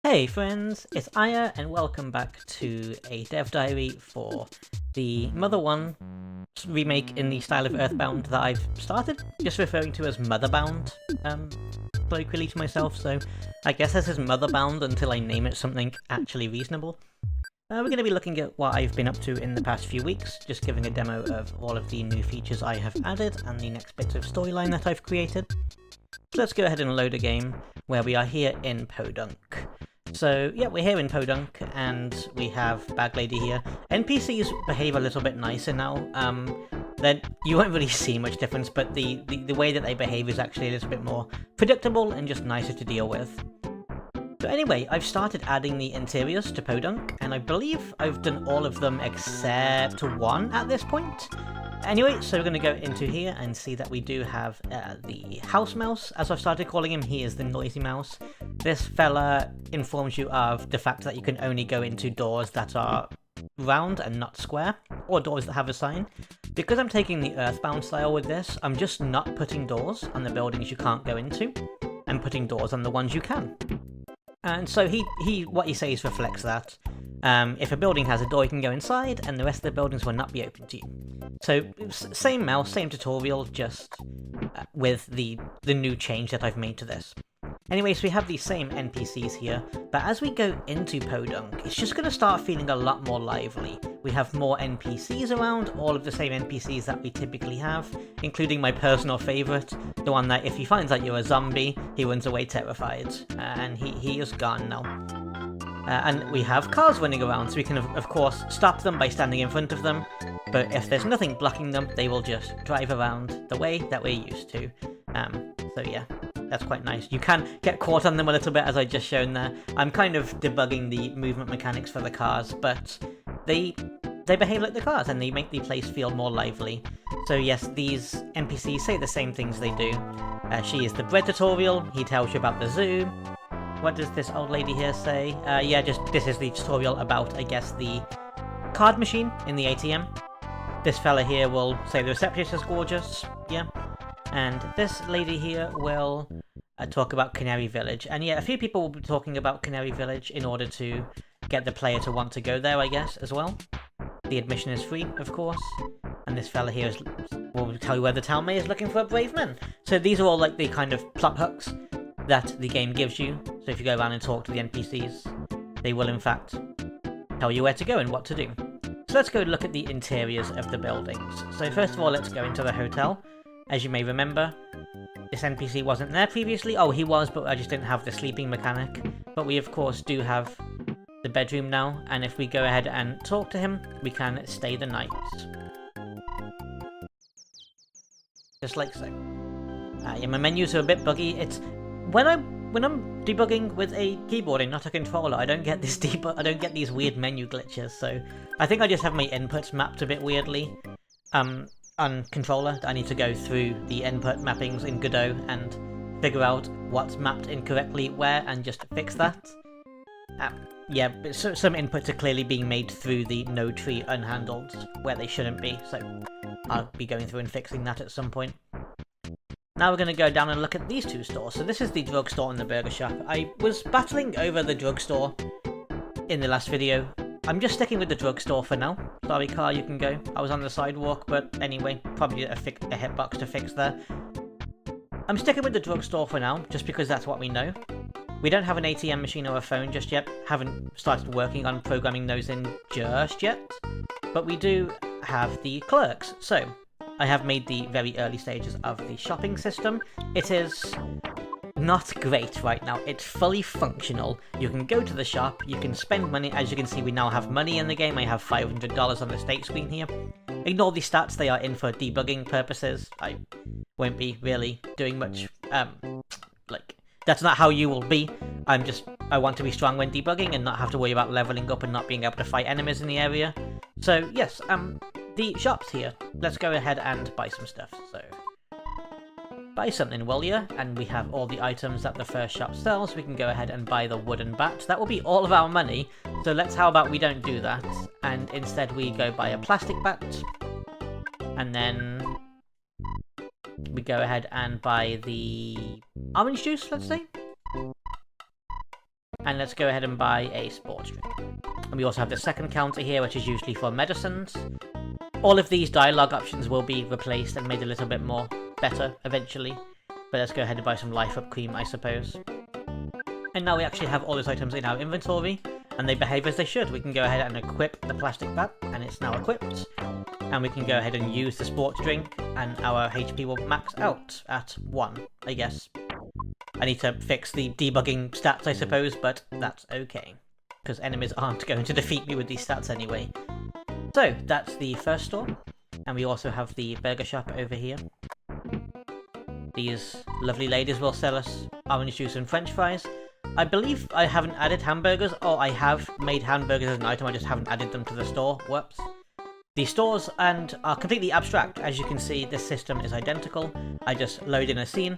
Hey friends, it's Aya and welcome back to a dev diary for the Mother 1 remake in the style of Earthbound that I've started, just referring to as MotherBound, colloquially to myself, so I guess this is MotherBound until I name it something actually reasonable. We're going to be looking at what I've been up to in the past few weeks, just giving a demo of all of the new features I have added and the next bits of storyline that I've created. So let's go ahead and load a game where we are here in Podunk. So yeah, we're here in Podunk, and we have Bag Lady here. NPCs behave a little bit nicer now. Then you won't really see much difference, but the way that they behave is actually a little bit more predictable and just nicer to deal with. So anyway, I've started adding the interiors to Podunk, and I believe I've done all of them except one at this point. Anyway, so we're going to go into here and see that we do have the house mouse, as I've started calling him. He is the noisy mouse. This fella informs you of the fact that you can only go into doors that are round and not square, or doors that have a sign. Because I'm taking the Earthbound style with this, I'm just not putting doors on the buildings you can't go into, and putting doors on the ones you can. And so what he says reflects that. If a building has a door, you can go inside, and the rest of the buildings will not be open to you. So, same mouse, same tutorial, just with the new change that I've made to this. Anyway, so we have these same NPCs here, but as we go into Podunk, it's just going to start feeling a lot more lively. We have more NPCs around, all of the same NPCs that we typically have, including my personal favourite, the one that if he finds out you're a zombie, he runs away terrified, and he is gone now. And we have cars running around, so we can of course stop them by standing in front of them, but if there's nothing blocking them, they will just drive around the way that we're used to. So yeah, that's quite nice. You can get caught on them a little bit, as I just shown there. I'm kind of debugging the movement mechanics for the cars, but they behave like the cars, and they make the place feel more lively. So yes, these NPCs say the same things they do. She is the bread tutorial, he tells you about the zoo. What does this old lady here say? Yeah, this is the tutorial about, I guess, the card machine in the ATM. This fella here will say the receptionist is gorgeous, yeah. And this lady here will talk about Canary Village. And yeah, a few people will be talking about Canary Village in order to get the player to want to go there, I guess, as well. The admission is free, of course. And this fella here will tell you where the town mayor is looking for a brave man. So these are all like the kind of plot hooks that the game gives you. So if you go around and talk to the NPCs, they will in fact tell you where to go and what to do. So let's go look at the interiors of the buildings. So first of all, let's go into the hotel. As you may remember, this NPC wasn't there previously. Oh, he was, but I just didn't have the sleeping mechanic. But we of course do have the bedroom now, and if we go ahead and talk to him, we can stay the night. Just like so. Yeah, my menus are a bit buggy. It's when I'm debugging with a keyboard and not a controller, I don't get this I don't get these weird menu glitches. So I think I just have my inputs mapped a bit weirdly. On controller, I need to go through the input mappings in Godot and figure out what's mapped incorrectly where and just fix that. Yeah, but some inputs are clearly being made through the node tree unhandled where they shouldn't be, so I'll be going through and fixing that at some point. Now we're going to go down and look at these two stores. So this is the drugstore and the burger shop. I was battling over the drugstore in the last video. I'm just sticking with the drugstore for now. Sorry car, you can go. I was on the sidewalk, but anyway, probably a hitbox to fix there. I'm sticking with the drugstore for now, just because that's what we know. We don't have an ATM machine or a phone just yet. Haven't started working on programming those in just yet. But we do have the clerks. So, I have made the very early stages of the shopping system. It is not great right now. It's fully functional. You can go to the shop, you can spend money. As you can see, we now have money in the game. I have $500 on the state screen here. Ignore the stats, they are in for debugging purposes. I won't be really doing much, that's not how you will be. I want to be strong when debugging and not have to worry about leveling up and not being able to fight enemies in the area. So, yes, the shop's here. Let's go ahead and buy some stuff, so buy something, will ya? And we have all the items that the first shop sells. We can go ahead and buy the wooden bat. That will be all of our money. So how about we don't do that, and instead we go buy a plastic bat. And then we go ahead and buy the orange juice, let's say. And let's go ahead and buy a sports drink. And we also have the second counter here, which is usually for medicines. All of these dialogue options will be replaced and made a little bit more better eventually. But let's go ahead and buy some life up cream, I suppose. And now we actually have all those items in our inventory, and they behave as they should. We can go ahead and equip the plastic bat, and it's now equipped. And we can go ahead and use the sports drink, and our HP will max out at 1, I guess. I need to fix the debugging stats, I suppose, but that's okay. Because enemies aren't going to defeat me with these stats anyway. So, that's the first store. And we also have the burger shop over here. These lovely ladies will sell us orange juice and french fries. I believe I haven't added hamburgers, or I have made hamburgers as an item, I just haven't added them to the store. Whoops. The stores are completely abstract. As you can see, this system is identical. I just load in a scene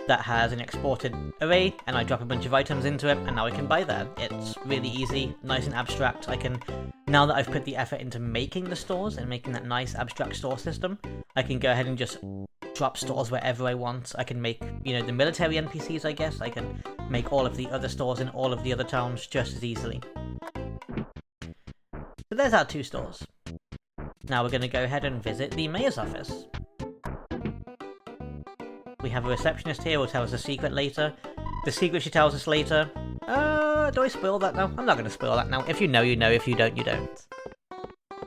that has an exported array, and I drop a bunch of items into it, and now I can buy that. It's really easy, nice and abstract. I can, now that I've put the effort into making the stores and making that nice abstract store system, I can go ahead and just drop stores wherever I want. I can make, you know, the military NPCs, I guess. I can make all of the other stores in all of the other towns just as easily. So there's our 2 stores. Now we're going to go ahead and visit the mayor's office. We have a receptionist here who will tell us a secret later. The secret she tells us later... do I spoil that now? I'm not going to spoil that now. If you know, you know. If you don't, you don't.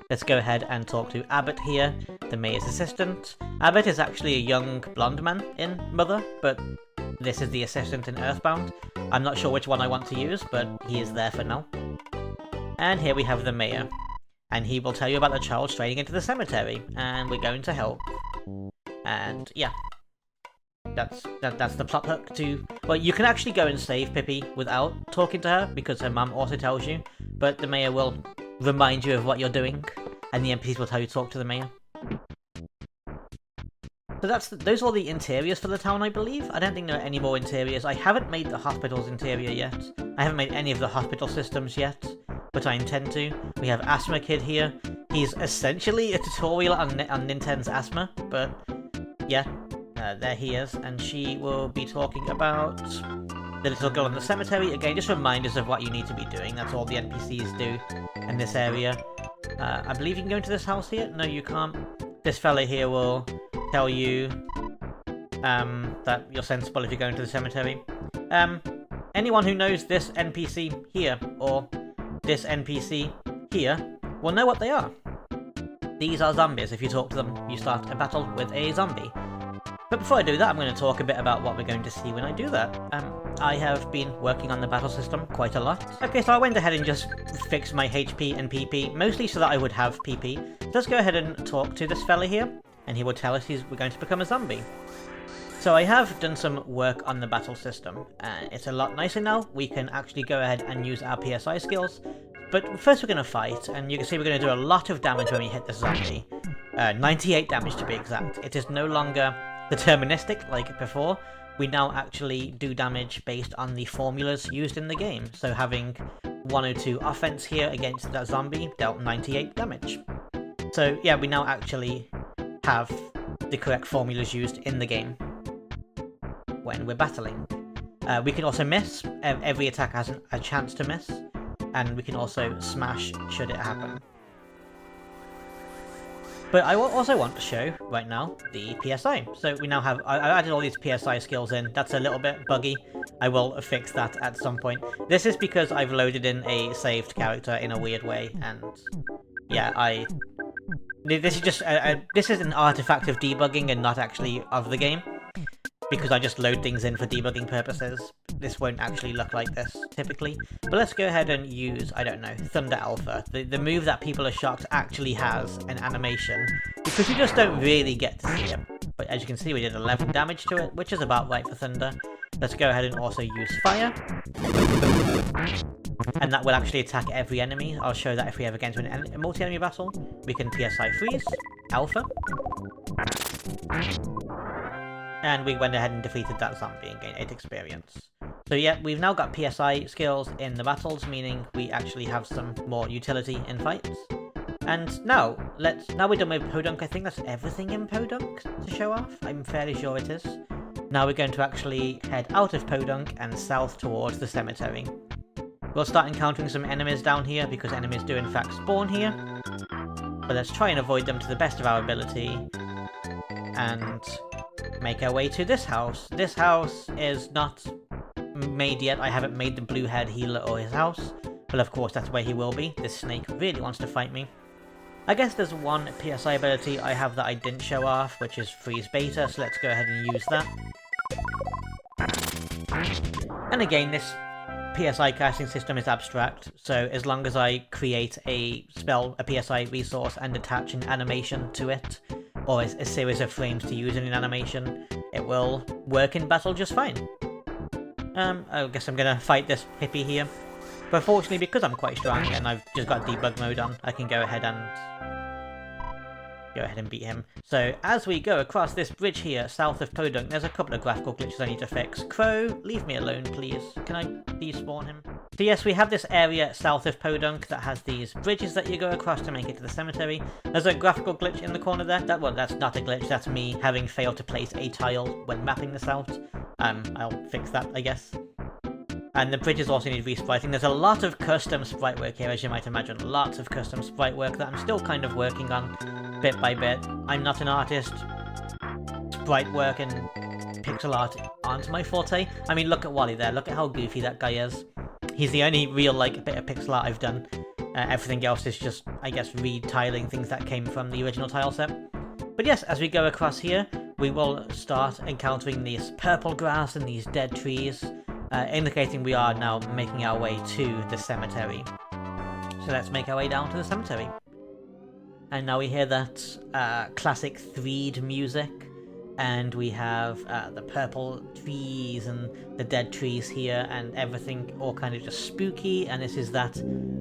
Let's go ahead and talk to Abbott here, the mayor's assistant. Abbott is actually a young blonde man in Mother, but this is the assistant in Earthbound. I'm not sure which one I want to use, but he is there for now. And here we have the mayor. And he will tell you about the child straying into the cemetery, and we're going to help. And yeah. That's the plot hook to... Well, you can actually go and save Pippi without talking to her, because her mum also tells you, but the mayor will remind you of what you're doing, and the NPCs will tell you to talk to the mayor. So those are all the interiors for the town, I believe. I don't think there are any more interiors. I haven't made the hospital's interior yet. I haven't made any of the hospital systems yet, but I intend to. We have Asthma Kid here. He's essentially a tutorial on Nintendo's asthma, but yeah. There he is, and she will be talking about the little girl in the cemetery. Again, just reminders of what you need to be doing. That's all the NPCs do in this area. I believe you can go into this house here. No, you can't. This fella here will tell you that you're sensible if you go into the cemetery. Anyone who knows this NPC here, or this NPC here, will know what they are. These are zombies. If you talk to them, you start a battle with a zombie. But before I do that, I'm going to talk a bit about what we're going to see when I do that. I have been working on the battle system quite a lot. Okay, so I went ahead and just fixed my HP and PP, mostly so that I would have PP. Let's go ahead and talk to this fella here, and he will tell us we're going to become a zombie. So I have done some work on the battle system, and it's a lot nicer now. We can actually go ahead and use our PSI skills. But first we're going to fight, and you can see we're going to do a lot of damage when we hit the zombie. 98 damage to be exact. It is no longer deterministic like before. We now actually do damage based on the formulas used in the game. So having 102 offense here against that zombie dealt 98 damage. So yeah, we now actually have the correct formulas used in the game when we're battling. We can also miss. Every attack has a chance to miss. And we can also smash should it happen. But I also want to show, right now, the PSI. So we now have... I added all these PSI skills in. That's a little bit buggy. I will fix that at some point. This is because I've loaded in a saved character in a weird way, and... yeah, this is just... this is an artifact of debugging and not actually of the game. Because I just load things in for debugging purposes. This won't actually look like this, typically. But let's go ahead and use, I don't know, Thunder Alpha. The move that people are shocked actually has an animation, because you just don't really get to see it. But as you can see, we did 11 damage to it, which is about right for Thunder. Let's go ahead and also use Fire. And that will actually attack every enemy. I'll show that if we ever get into a multi-enemy battle. We can PSI Freeze, Alpha. And we went ahead and defeated that zombie and gained 8 experience. So yeah, we've now got PSI skills in the battles, meaning we actually have some more utility in fights. And now we're done with Podunk. I think that's everything in Podunk to show off. I'm fairly sure it is. Now we're going to actually head out of Podunk and south towards the cemetery. We'll start encountering some enemies down here, because enemies do in fact spawn here. But let's try and avoid them to the best of our ability. And make our way to this house. This house is not made yet. I haven't made the blue-haired healer or his house. But of course that's where he will be. This snake really wants to fight me. I guess there's one PSI ability I have that I didn't show off, which is Freeze Beta, so let's go ahead and use that. And again, this PSI casting system is abstract, so as long as I create a spell, a PSI resource, and attach an animation to it, or a series of frames to use in an animation, it will work in battle just fine. I guess I'm gonna fight this Pippi here. But fortunately, because I'm quite strong and I've just got debug mode on, I can go ahead and beat him. So as we go across this bridge here, south of Podunk, there's a couple of graphical glitches I need to fix. Crow, leave me alone, please. Can I despawn him? So yes, we have this area south of Podunk that has these bridges that you go across to make it to the cemetery. There's a graphical glitch in the corner there. Well, that's not a glitch, that's me having failed to place a tile when mapping this out. I'll fix that, I guess. And the bridges also need respriting. There's a lot of custom sprite work here, as you might imagine. Lots of custom sprite work that I'm still kind of working on, bit by bit. I'm not an artist. Sprite work and pixel art aren't my forte. I mean, look at Wally there. Look at how goofy that guy is. He's the only real, bit of pixel art I've done. Everything else is just, I guess, retiling things that came from the original tile set. But yes, as we go across here, we will start encountering this purple grass and these dead trees. Indicating we are now making our way to the cemetery. So let's make our way down to the cemetery. And now we hear that classic threed music, and we have the purple trees and the dead trees here, and everything all kind of just spooky, and this is that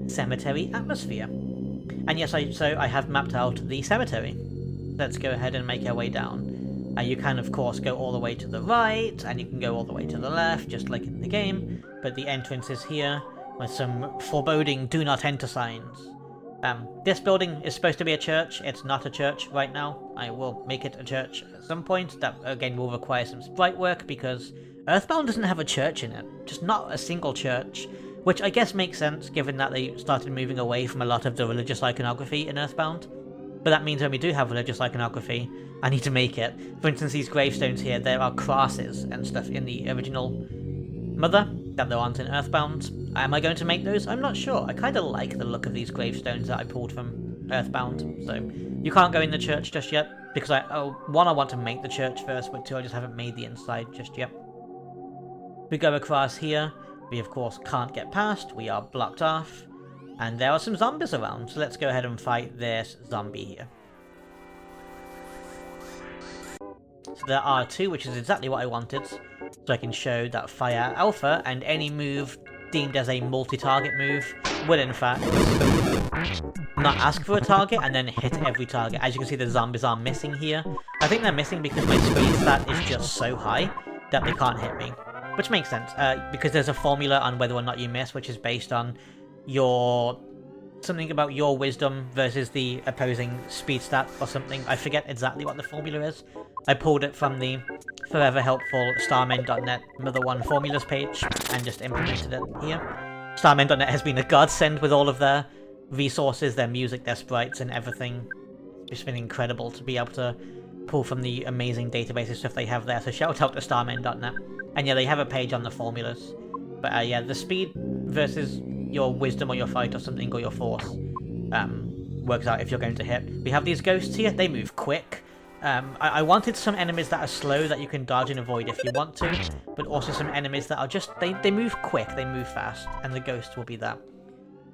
cemetery atmosphere. And yes, so I have mapped out the cemetery. Let's go ahead and make our way down. You can, of course, go all the way to the right, and you can go all the way to the left, just like in the game, but the entrance is here, with some foreboding do not enter signs. This building is supposed to be a church. It's not a church right now. I will make it a church at some point. That, again, will require some sprite work, because Earthbound doesn't have a church in it. Just not a single church, which I guess makes sense, given that they started moving away from a lot of the religious iconography in Earthbound. But that means when we do have religious iconography, I need to make it. For instance, these gravestones here, there are crosses and stuff in the original Mother that there aren't in Earthbound. Am I going to make those? I'm not sure. I kind of like the look of these gravestones that I pulled from Earthbound. So you can't go in the church just yet, because one, I want to make the church first, but two, I just haven't made the inside just yet. We go across here. We, of course, can't get past. We are blocked off. And there are some zombies around, so let's go ahead and fight this zombie here. So there are two, which is exactly what I wanted. So I can show that Fire Alpha, and any move deemed as a multi-target move will in fact not ask for a target and then hit every target. As you can see, the zombies are missing here. I think they're missing because my speed stat is just so high that they can't hit me. Which makes sense, because there's a formula on whether or not you miss, which is based on something about your wisdom versus the opposing speed stat or something. I forget exactly what the formula is. I pulled it from the forever helpful starmen.net Mother 1 formulas page and just implemented it here. Starmen.net has been a godsend with all of their resources, their music, their sprites and everything. It's been incredible to be able to pull from the amazing database stuff they have there, so shout out to starmen.net. And yeah, they have a page on the formulas. But yeah, the speed versus your wisdom or your fight or something, or your force, works out if you're going to hit. We have these ghosts here. They move quick. I wanted some enemies that are slow that you can dodge and avoid if you want to, but also some enemies that are just, they move quick, they move fast, and the ghost will be that.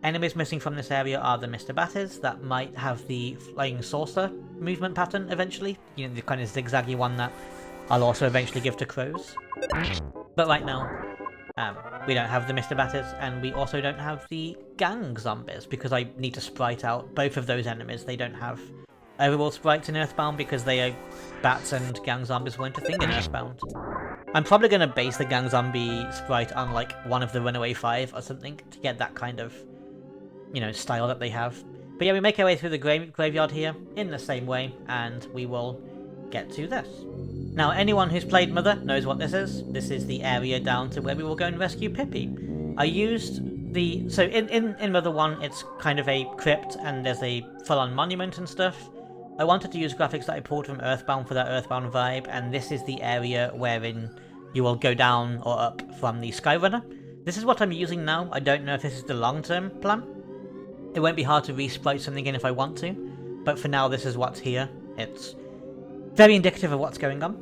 Enemies missing from this area are the Mr. Batters that might have the flying saucer movement pattern eventually. You know, the kind of zigzaggy one that I'll also eventually give to crows. But right now, we don't have the Mr. Batters, and we also don't have the gang zombies, because I need to sprite out both of those enemies. They don't have overworld sprites in Earthbound, because they are bats and gang zombies weren't a thing in Earthbound. I'm probably going to base the gang zombie sprite on, like, one of the Runaway 5 or something, to get that kind of, you know, style that they have. But yeah, we make our way through the graveyard here, in the same way, and we will get to this. Now, anyone who's played Mother knows what this is. This is the area down to where we will go and rescue Pippi. I used So in Mother 1, it's kind of a crypt, and there's a full-on monument and stuff. I wanted to use graphics that I pulled from Earthbound for that Earthbound vibe, and this is the area wherein you will go down or up from the Skyrunner. This is what I'm using now. I don't know if this is the long-term plan. It won't be hard to resprite something in if I want to, but for now this is what's here. It's very indicative of what's going on.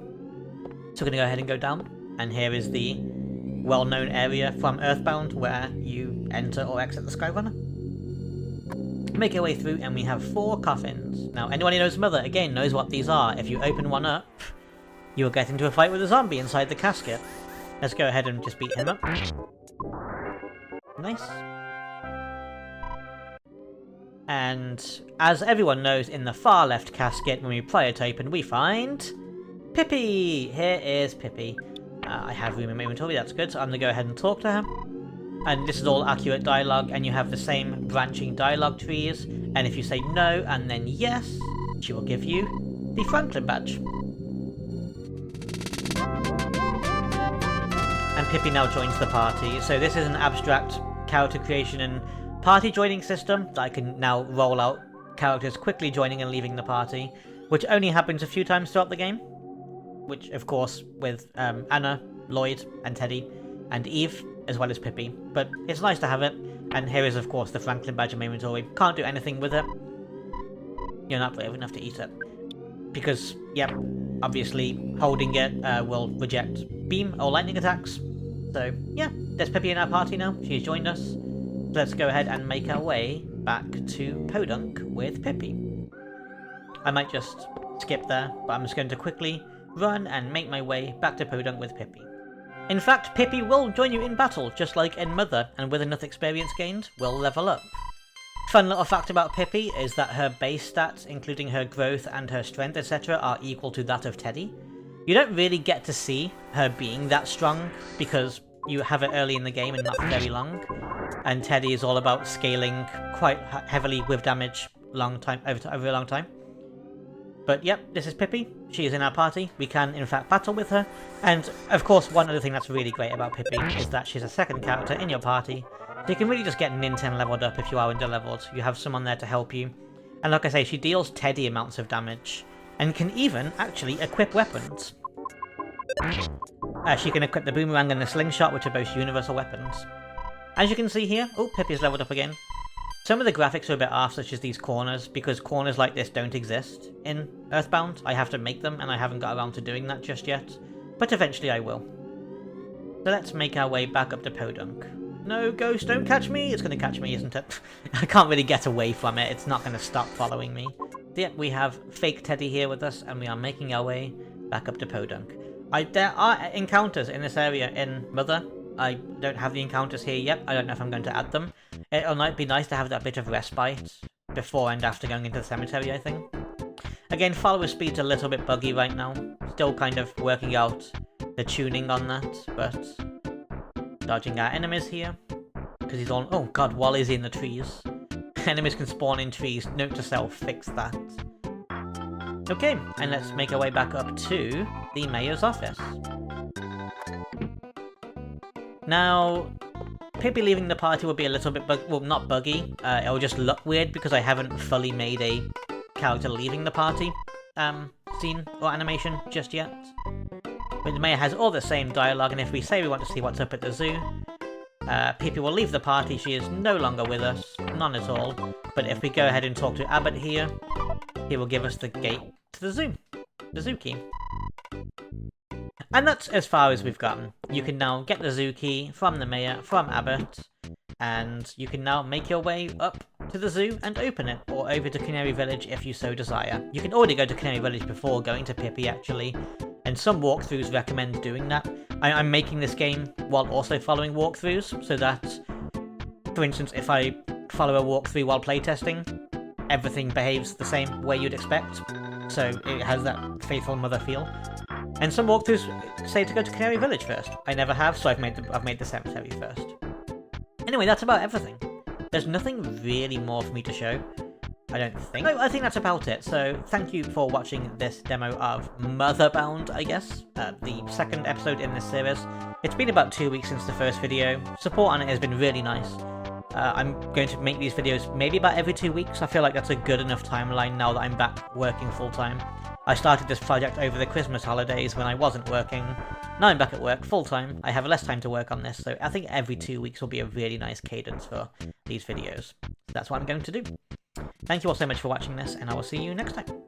So we're going to go ahead and go down, and here is the well-known area from Earthbound where you enter or exit the Skyrunner. Make our way through, and we have 4 coffins. Now, anyone who knows Mother, again, knows what these are. If you open one up, you'll get into a fight with a zombie inside the casket. Let's go ahead and just beat him up. Nice. And as everyone knows, in the far left casket, when we pry it open, we find Pippi! Here is Pippi. I have room in my inventory, that's good, so I'm going to go ahead and talk to her. And this is all accurate dialogue, and you have the same branching dialogue trees, and if you say no and then yes, she will give you the Franklin badge. And Pippi now joins the party, so this is an abstract character creation and party joining system that I can now roll out characters quickly joining and leaving the party, which only happens a few times throughout the game. Which, of course, with Anna, Lloyd, and Teddy, and Eve, as well as Pippi. But it's nice to have it, and here is, of course, the Franklin badge in my inventory. Can't do anything with it. You're not brave enough to eat it. Because, yep, obviously, holding it will reject beam or lightning attacks. So, yeah, there's Pippi in our party now. She's joined us. Let's go ahead and make our way back to Podunk with Pippi. I might just skip there, but I'm just going to quickly run and make my way back to Podunk with Pippi. In fact, Pippi will join you in battle, just like in Mother, and with enough experience gained, will level up. Fun little fact about Pippi is that her base stats, including her growth and her strength, etc., are equal to that of Teddy. You don't really get to see her being that strong, because you have it early in the game and not for very long, and Teddy is all about scaling quite heavily with damage over a long time. But yep, this is Pippi. She is in our party. We can, in fact, battle with her. And, of course, one other thing that's really great about Pippi is that she's a second character in your party. So you can really just get Ninten leveled up if you are under-leveled. You have someone there to help you. And like I say, she deals Teddy amounts of damage. And can even, actually, equip weapons. She can equip the boomerang and the slingshot, which are both universal weapons. As you can see here... Oh, Pippi's leveled up again. Some of the graphics are a bit off, such as these corners, because corners like this don't exist in Earthbound. I have to make them, and I haven't got around to doing that just yet. But eventually I will. So let's make our way back up to Podunk. No, ghost, don't catch me! It's going to catch me, isn't it? I can't really get away from it. It's not going to stop following me. Yeah, we have fake Teddy here with us, and we are making our way back up to Podunk. There are encounters in this area in Mother. I don't have the encounters here yet. I don't know if I'm going to add them. It might be nice to have that bit of respite before and after going into the cemetery, I think. Again, follower speed's a little bit buggy right now. Still kind of working out the tuning on that, but... Dodging our enemies here. Because he's on... Oh god, Wally's in the trees. Enemies can spawn in trees. Note to self, fix that. Okay, and let's make our way back up to the mayor's office. Now, Pippi leaving the party will be a little bit not buggy. It'll just look weird because I haven't fully made a character leaving the party scene or animation just yet. But the mayor has all the same dialogue, and if we say we want to see what's up at the zoo, Pippi will leave the party. She is no longer with us, none at all. But if we go ahead and talk to Abbott here, he will give us the gate to the zoo key. And that's as far as we've gotten. You can now get the zoo key from the mayor, from Abbott, and you can now make your way up to the zoo and open it, or over to Canary Village if you so desire. You can already go to Canary Village before going to Pippi, actually, and some walkthroughs recommend doing that. I'm making this game while also following walkthroughs, so that, for instance, if I follow a walkthrough while playtesting, everything behaves the same way you'd expect, so it has that faithful Mother feel. And some walkthroughs say to go to Canary Village first. I never have, so I've made the cemetery first. Anyway, that's about everything. There's nothing really more for me to show, I don't think. No, I think that's about it. So thank you for watching this demo of MotherBound, I guess, the second episode in this series. It's been about 2 weeks since the first video. Support on it has been really nice. I'm going to make these videos maybe about every 2 weeks. I feel like that's a good enough timeline now that I'm back working full-time. I started this project over the Christmas holidays when I wasn't working. Now I'm back at work full-time. I have less time to work on this, so I think every 2 weeks will be a really nice cadence for these videos. That's what I'm going to do. Thank you all so much for watching this, and I will see you next time.